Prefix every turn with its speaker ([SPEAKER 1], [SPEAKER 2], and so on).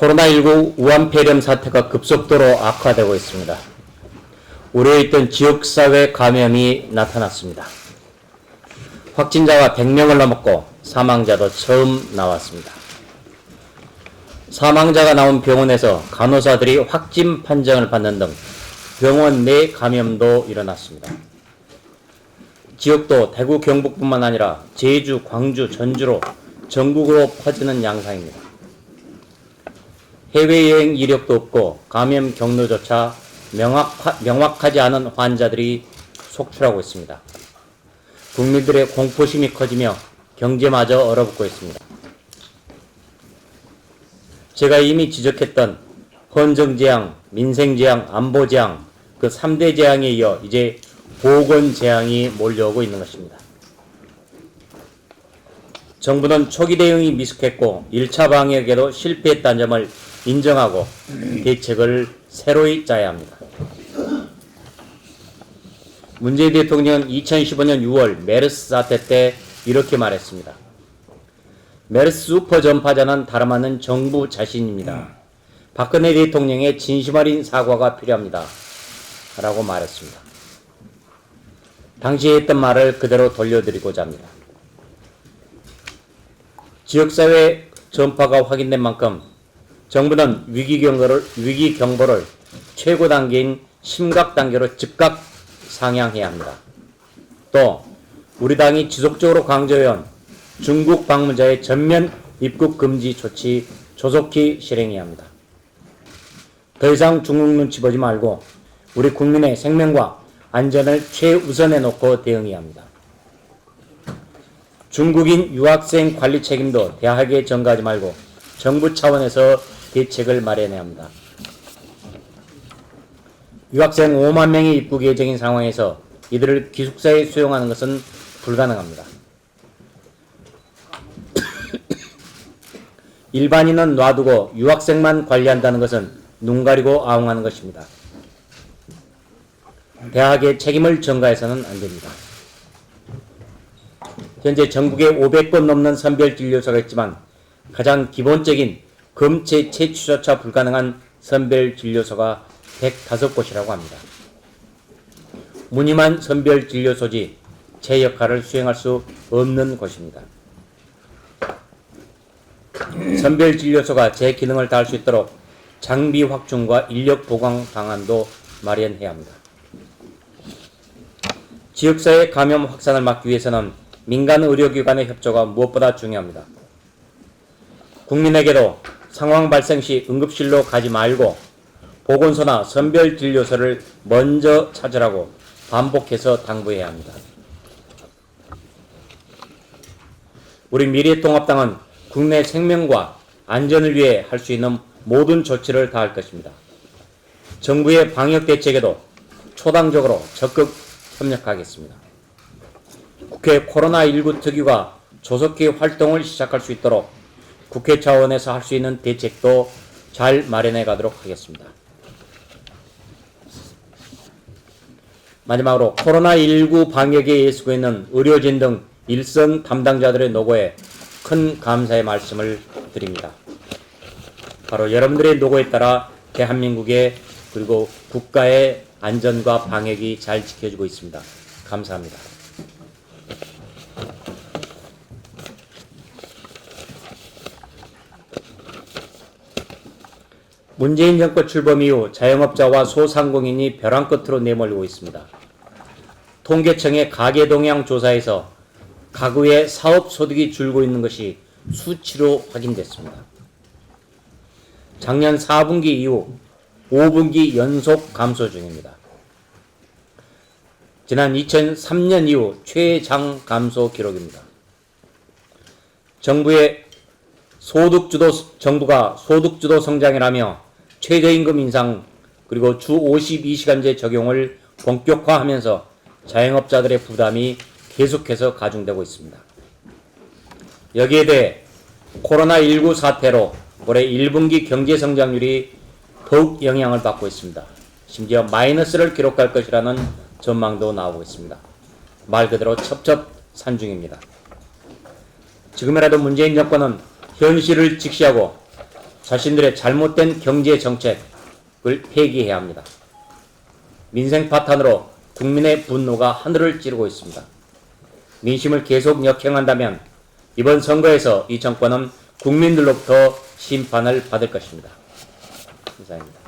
[SPEAKER 1] 코로나19 우한 폐렴 사태가 급속도로 악화되고 있습니다. 우려했던 지역사회 감염이 나타났습니다. 확진자가 100명을 넘었고 사망자도 처음 나왔습니다. 사망자가 나온 병원에서 간호사들이 확진 판정을 받는 등 병원 내 감염도 일어났습니다. 지역도 대구 경북뿐만 아니라 제주, 광주, 전주로 전국으로 퍼지는 양상입니다. 해외여행 이력도 없고 감염 경로조차 명확하지 않은 환자들이 속출하고 있습니다. 국민들의 공포심이 커지며 경제마저 얼어붙고 있습니다. 제가 이미 지적했던 헌정재앙, 민생재앙, 안보재앙, 그 3대 재앙에 이어 이제 보건재앙이 몰려오고 있는 것입니다. 정부는 초기 대응이 미숙했고 1차 방역에도 실패했다는 점을 인정하고 대책을 새로이 짜야 합니다. 문재인 대통령은 2015년 6월 메르스 사태 때 이렇게 말했습니다. 메르스 수퍼 전파자는 다름 아닌 정부 자신입니다. 박근혜 대통령의 진심 어린 사과가 필요합니다. 라고 말했습니다. 당시에 했던 말을 그대로 돌려드리고자 합니다. 지역사회 전파가 확인된 만큼 정부는 위기 경보를 최고 단계인 심각 단계로 즉각 상향해야 합니다. 또 우리 당이 지속적으로 강조해온 중국 방문자의 전면 입국 금지 조치 조속히 실행해야 합니다. 더 이상 중국 눈치 보지 말고 우리 국민의 생명과 안전을 최우선에 놓고 대응해야 합니다. 중국인 유학생 관리 책임도 대학에 전가하지 말고 정부 차원에서 대책을 마련해야 합니다. 유학생 5만 명이 입국 예정인 상황에서 이들을 기숙사에 수용하는 것은 불가능합니다. 일반인은 놔두고 유학생만 관리한다는 것은 눈 가리고 아웅하는 것입니다. 대학에 책임을 전가해서는 안 됩니다. 현재 전국에 500건 넘는 선별진료소가 있지만 가장 기본적인 검체 채취조차 불가능한 선별진료소가 105곳이라고 합니다. 무늬만 선별진료소지 제 역할을 수행할 수 없는 곳입니다. 선별진료소가 제 기능을 다할 수 있도록 장비 확충과 인력 보강 방안도 마련해야 합니다. 지역사회 감염 확산을 막기 위해서는 민간 의료기관의 협조가 무엇보다 중요합니다. 국민에게도 상황 발생 시 응급실로 가지 말고 보건소나 선별진료소를 먼저 찾으라고 반복해서 당부해야 합니다. 우리 미래통합당은 국내 생명과 안전을 위해 할 수 있는 모든 조치를 다할 것입니다. 정부의 방역 대책에도 초당적으로 적극 협력하겠습니다. 국회 코로나19 특위가 조속히 활동을 시작할 수 있도록 국회 차원에서 할 수 있는 대책도 잘 마련해 가도록 하겠습니다. 마지막으로 코로나19 방역에 애쓰고 있는 의료진 등 일선 담당자들의 노고에 큰 감사의 말씀을 드립니다. 바로 여러분들의 노고에 따라 대한민국의 그리고 국가의 안전과 방역이 잘 지켜지고 있습니다. 감사합니다. 문재인 정권 출범 이후 자영업자와 소상공인이 벼랑 끝으로 내몰리고 있습니다. 통계청의 가계동향 조사에서 가구의 사업소득이 줄고 있는 것이 수치로 확인됐습니다. 작년 4분기 이후 5분기 연속 감소 중입니다. 지난 2003년 이후 최장 감소 기록입니다. 정부가 소득주도 성장이라며 최저임금 인상 그리고 주 52시간제 적용을 본격화하면서 자영업자들의 부담이 계속해서 가중되고 있습니다. 여기에 대해 코로나19 사태로 올해 1분기 경제성장률이 더욱 영향을 받고 있습니다. 심지어 마이너스를 기록할 것이라는 전망도 나오고 있습니다. 말 그대로 첩첩산중입니다. 지금이라도 문재인 정권은 현실을 직시하고 자신들의 잘못된 경제 정책을 폐기해야 합니다. 민생 파탄으로 국민의 분노가 하늘을 찌르고 있습니다. 민심을 계속 역행한다면 이번 선거에서 이 정권은 국민들로부터 심판을 받을 것입니다. 이상입니다.